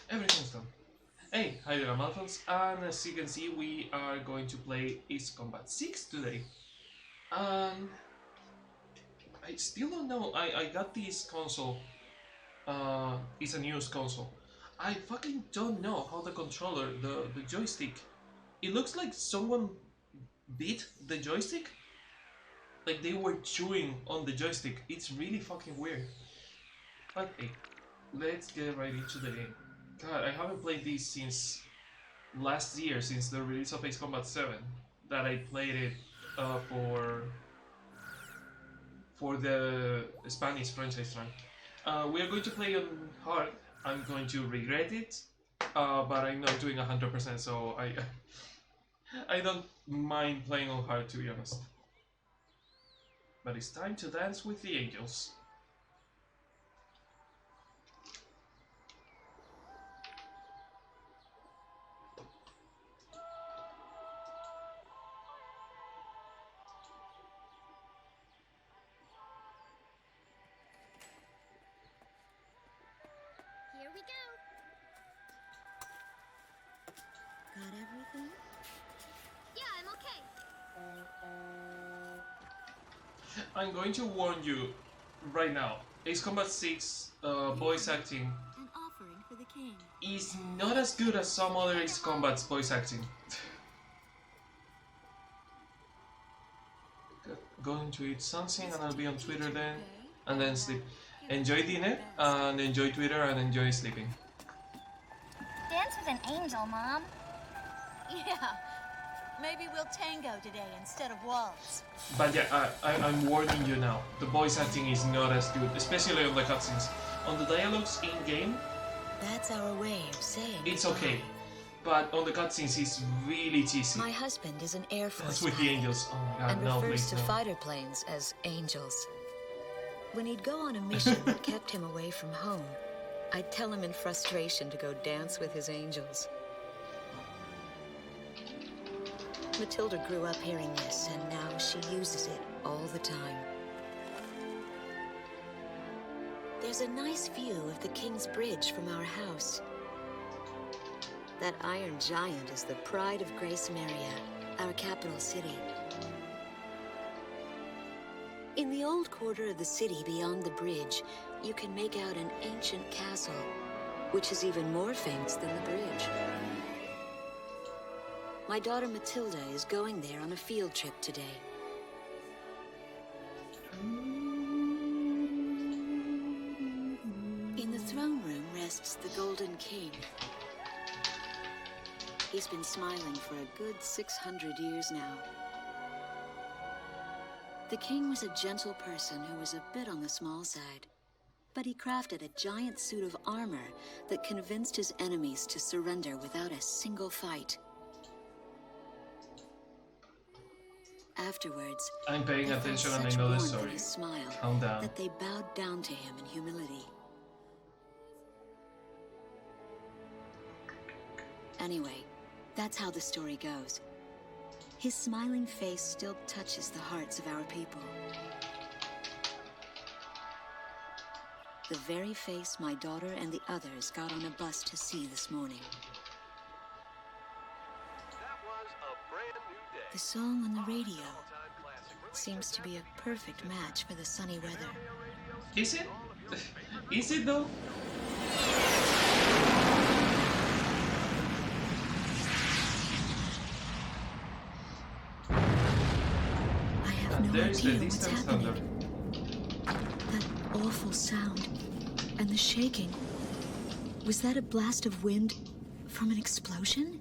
Everything's done. Hey, hi there, Malphals, and as you can see, we are going to play Ace Combat 6 today. And I still don't know. I got this console. It's a news console. I fucking don't know how the controller, the joystick. It looks like someone beat the joystick. Like they were chewing on the joystick. It's really fucking weird. But hey, let's get right into the game. God, I haven't played this since last year, since the release of Ace Combat 7, that I played it for the Spanish franchise run. We are going to play on hard. I'm going to regret it, but I'm not doing 100%, so I don't mind playing on hard, to be honest. But it's time to dance with the angels. Here we go. Got everything? Yeah, I'm okay. I'm going to warn you right now. Ace Combat 6 voice acting An offering for the king. is not as good as some other Ace Combat's voice acting. Going to eat something and I'll be on Twitter then, and then sleep. Enjoy dinner, and enjoy Twitter, and enjoy sleeping. Dance with an angel, Mom. Yeah, maybe we'll tango today instead of waltz. But yeah, I'm warning you now. The voice acting is not as good, especially on the cutscenes. On the dialogues in-game, That's our way of saying it's okay. But on the cutscenes, it's really cheesy. My husband is an Air Force That's with the pilot angels. Oh my god, and no, refers please to no. fighter planes as angels. When he'd go on a mission that kept him away from home, I'd tell him in frustration to go dance with his angels. Matilda grew up hearing this, and now she uses it all the time. There's a nice view of the King's Bridge from our house. That iron giant is the pride of Grace Maria, our capital city. In the old quarter of the city beyond the bridge, you can make out an ancient castle, which is even more famous than the bridge. My daughter Matilda is going there on a field trip today. In the throne room rests the Golden King. He's been smiling for a good 600 years now. The king was a gentle person who was a bit on the small side, but he crafted a giant suit of armor that convinced his enemies to surrender without a single fight. Afterwards, I'm paying they felt attention and I such know the warmth in story. his smile Calm down. that they bowed down to him in humility. Anyway, that's how the story goes. His smiling face still touches the hearts of our people. The very face my daughter and the others got on a bus to see this morning. That was a brand new day. The song on the radio seems to be a perfect match for the sunny weather. Is it? Is it though? I have no There's the idea what's distant thunder. happening. That awful sound and the shaking. Was that a blast of wind from an explosion?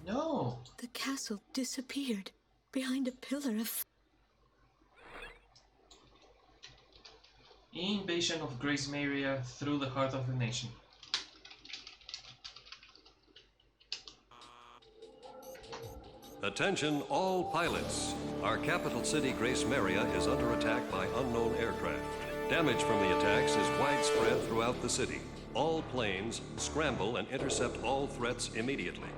No. The castle disappeared behind a pillar of... Invasion of Grace Maria through the heart of the nation. Attention all pilots. Our capital city, Grace Maria, is under attack by unknown aircraft. Damage from the attacks is widespread throughout the city. All planes scramble and intercept all threats immediately.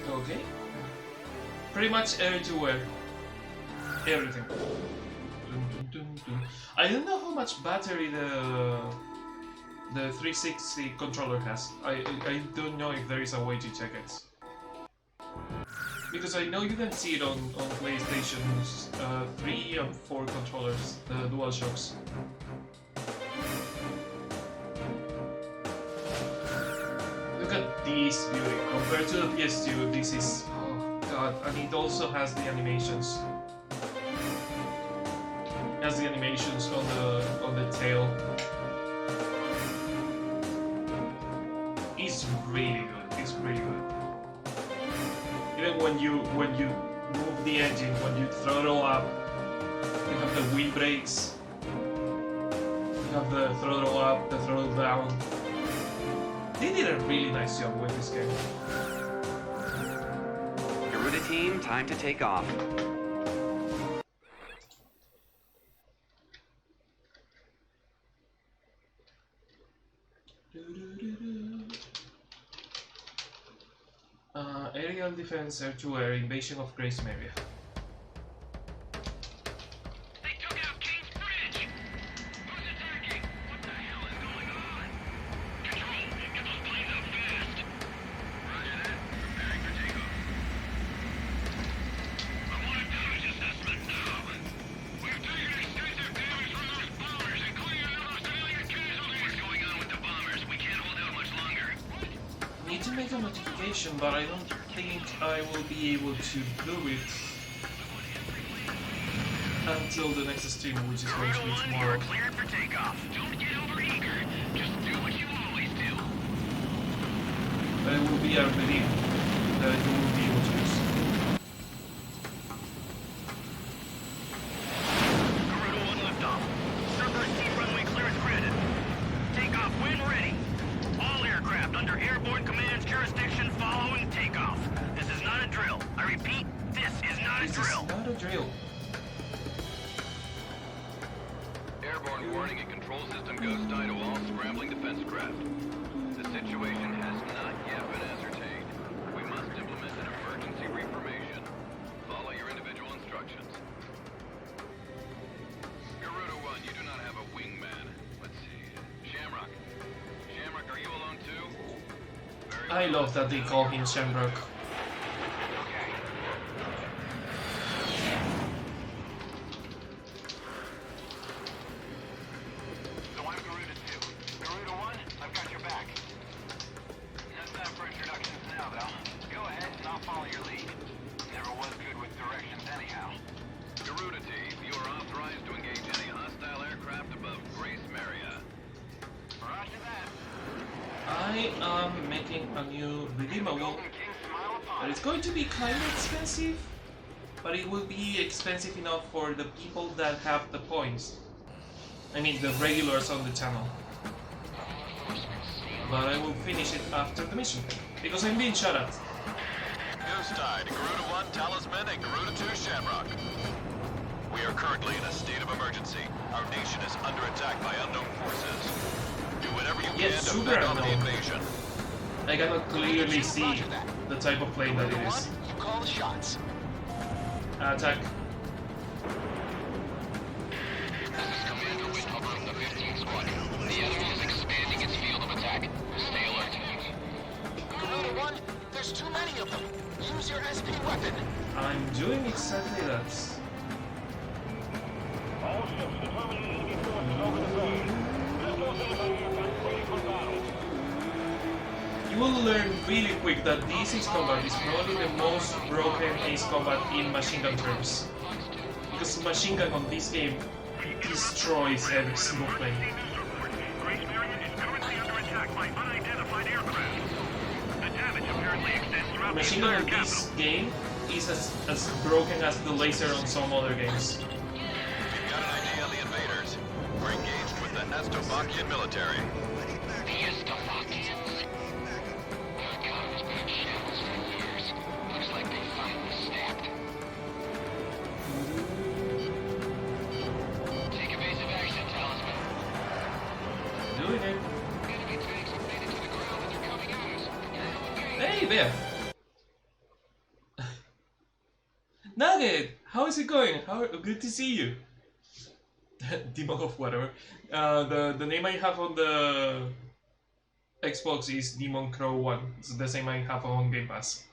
Okay. Pretty much everywhere. Everything. Dun, dun, dun, dun. I don't know how much battery 360 controller has. I don't know if there is a way to check it. Because I know you can see it on PlayStation 3 and 4 controllers, the DualShocks. Look at this beauty. Compared to the PS2, this is... oh god, and it also has the animations. It has the animations on the tail. It's really good. It's really good. Even when you move the engine, when you throttle up, you have the wheel brakes. You have the throttle up, the throttle down. They did a really nice job with this game. Garuda team, time to take off. Aerial defense, air-to-air, invasion of Grace Maria. They took out King's Bridge! Who's attacking? What the hell is going on? Control, get those planes up fast! Roger that. Preparing for takeoff. I want a damage assessment now! We've taken extensive damage from those bombers, including a number of civilian casualties! What's going on with the bombers? We can't hold out much longer. Need to make a notification, but I don't think I will be able to do it until the next stream, which is going to be tomorrow. Cleared for takeoff. Don't get overeager. Just do what you always do. But it will be a relief that you will be able to use. Garuda 1 liftoff. Cerberus team runway clearance granted. Takeoff when ready. All aircraft under airborne command's jurisdiction following takeoff. This is not a drill. I repeat, this is not a drill. This is not a drill. Airborne warning and control system ghost eye to all scrambling defense craft. The situation has not yet been ascertained. We must implement an emergency reformation. Follow your individual instructions. Garuda 1, you do not have a wingman. Let's see. Shamrock. Shamrock, are you alone too? Very I well. love that they call him Shamrock. So I'm Garuda 2. Garuda 1, I've got your back. No time for introductions now, though. Go ahead and I'll follow your lead. Never was good with directions anyhow. Garuda team, you are authorized to engage any hostile aircraft above Grace Maria. Roger that. I am making a new redeemable. Golden King smile upon But it's going to be kind of expensive, but it will be expensive enough for the people that have the points. I mean, the regulars on the channel. But I will finish it after the mission, because I'm being shot at. Ghost Eye to Garuda 1 Talisman and Garuda 2 Shamrock. We are currently in a state of emergency. Our nation is under attack by unknown forces. Do whatever you Yes, can to super fend off the unknown. invasion. I cannot clearly see the type of plane that it is. You call the shots. Attack. This is Commander Whitlock from the 15th Squadron. The enemy is expanding its field of attack. Stay alert. Garuda 1, there's too many of them. Use your SP weapon. I'm doing exactly that. All ships determined enemy forces over the zone. Missiles inbound, ready for battle. You will learn really quick that this Ace Combat is probably the most broken Ace Combat in machine gun terms. Because machine gun on this game destroys every single plane. Grace Maria is currently under attack by unidentified aircraft. The damage apparently extends throughout the Machine gun entire in this capital. game is as broken as the laser on some other games. We've got an idea on the invaders. We're engaged with the Estovakian military. The Estovakians. Their comms been in shambles for years. Looks like they finally snapped. Take evasive action, Talisman. Doing it. Enemy tanks have made it to the ground and they're coming at us. Hey there! Nugget! How is it going? Good to see you. Demon of whatever. The name I have on the Xbox is Demon Crow 1. It's the same I have on Game Pass.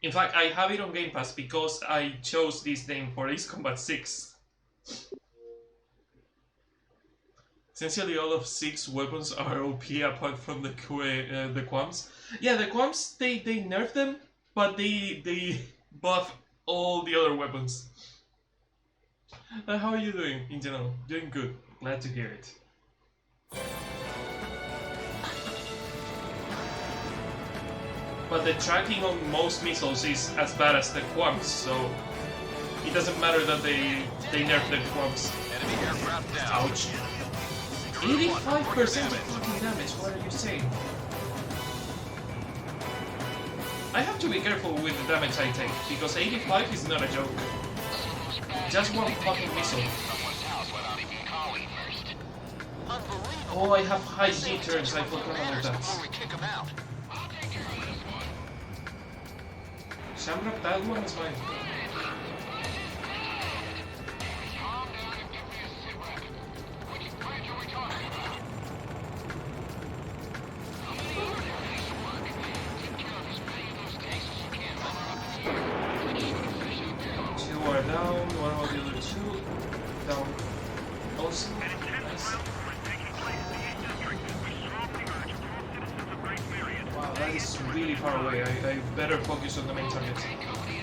In fact, I have it on Game Pass because I chose this name for Ace Combat 6. Essentially, all of 6 weapons are OP apart from the Quams. Yeah, the Quams, they nerf them, but they buff all the other weapons. How are you doing in general? Doing good. Glad to hear it. But the tracking on most missiles is as bad as the Quams, so it doesn't matter that they nerf the Quams. Enemy aircraft down. Ouch. 85% of fucking damage, what are you saying? I have to be careful with the damage I take, because 85 is not a joke. Just one fucking missile. Oh, I have high G turns, I forgot about that. Shamrock, that one is fine. Two are down, what about the other two? Down. Also, nice. Wow, that is really far away. I better focus on the main target.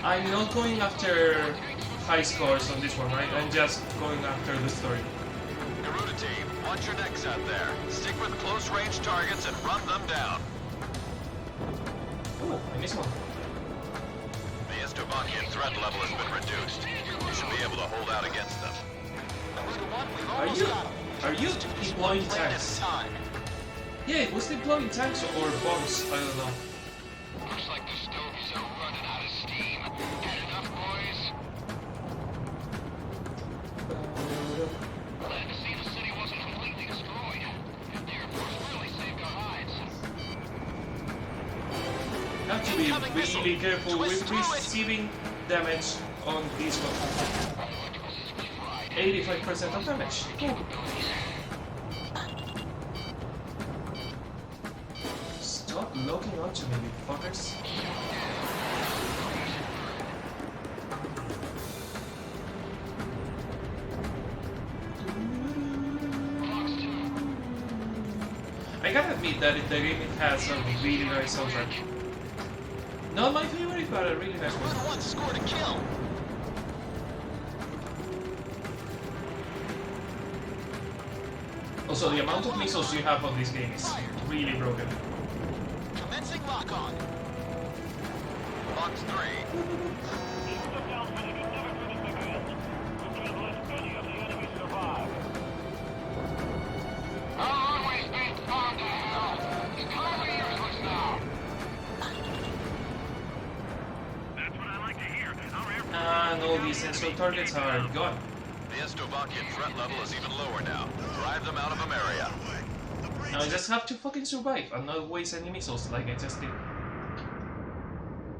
I'm not going after high scores on this one, right? I'm just going after the story. Garuda team, watch your necks out there. Stick with close-range targets and run them down. Oh, I missed one. The Estovakian threat level has been reduced. You should be able to hold out against them. Are you deploying tanks? Yeah, it was deploying tanks or bombs, I don't know. Looks like the Stogies are running out of steam. Had enough, boys? Glad to see the city wasn't completely destroyed. The airport's really saved our lives. Have to be really careful with receiving damage on this one. 85% of damage. Cool. Stop locking onto me, you fuckers. I gotta admit that the game has a really nice soundtrack. Not my favorite, but a really nice one. One scored a kill. Also, the amount of missiles you have on this game is really broken. Commencing lock-on. Box 3. Our runway's been bombed to hell. It's totally useless now. That's what I like to hear. Our airport... And all these essential targets are gone. The Estovakian threat level is even lower now. Drive them out of Ameria. Now I just have to fucking survive and not waste any missiles like I just did.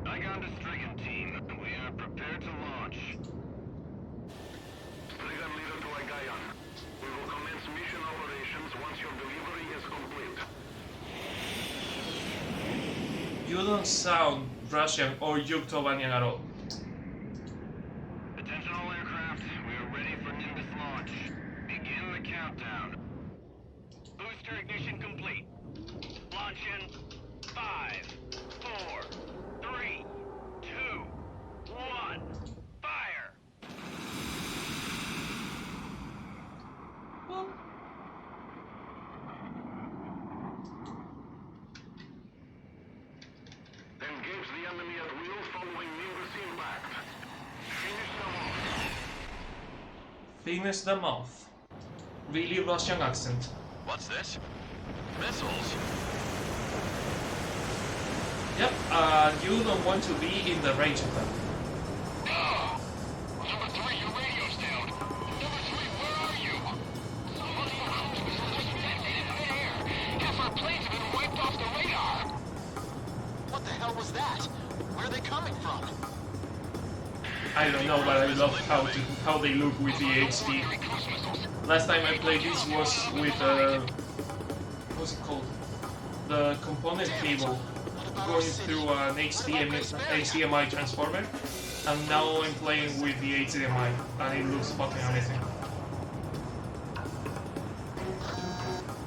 Saigon to Strigan team. We are prepared to launch. Strigan leader to Agayan. We will commence mission operations once your delivery is complete. You don't sound Russian or Yuktobanian at all. Attention all aircraft. We are ready for Nimbus launch. Begin the countdown. Booster ignition complete. Launch in 5, 4, 3, 2, 1. Fire! Well, Engage the enemy at will following Nimbus impact. Finish them off. finish them off. Really Russian accent. What's this? Missiles. Yep, you don't want to be in the range of them. Number 3, your radio's down. Number 3, where are you? Somebody else was just detonated in midair. Half our planes have been wiped off the radar. What the hell was that? Where are they coming from? I don't know, but I love how they look with the HD. Last time I played this was with what's it called? component cable going through an HDMI transformer, and now I'm playing with the HDMI, and it looks fucking amazing.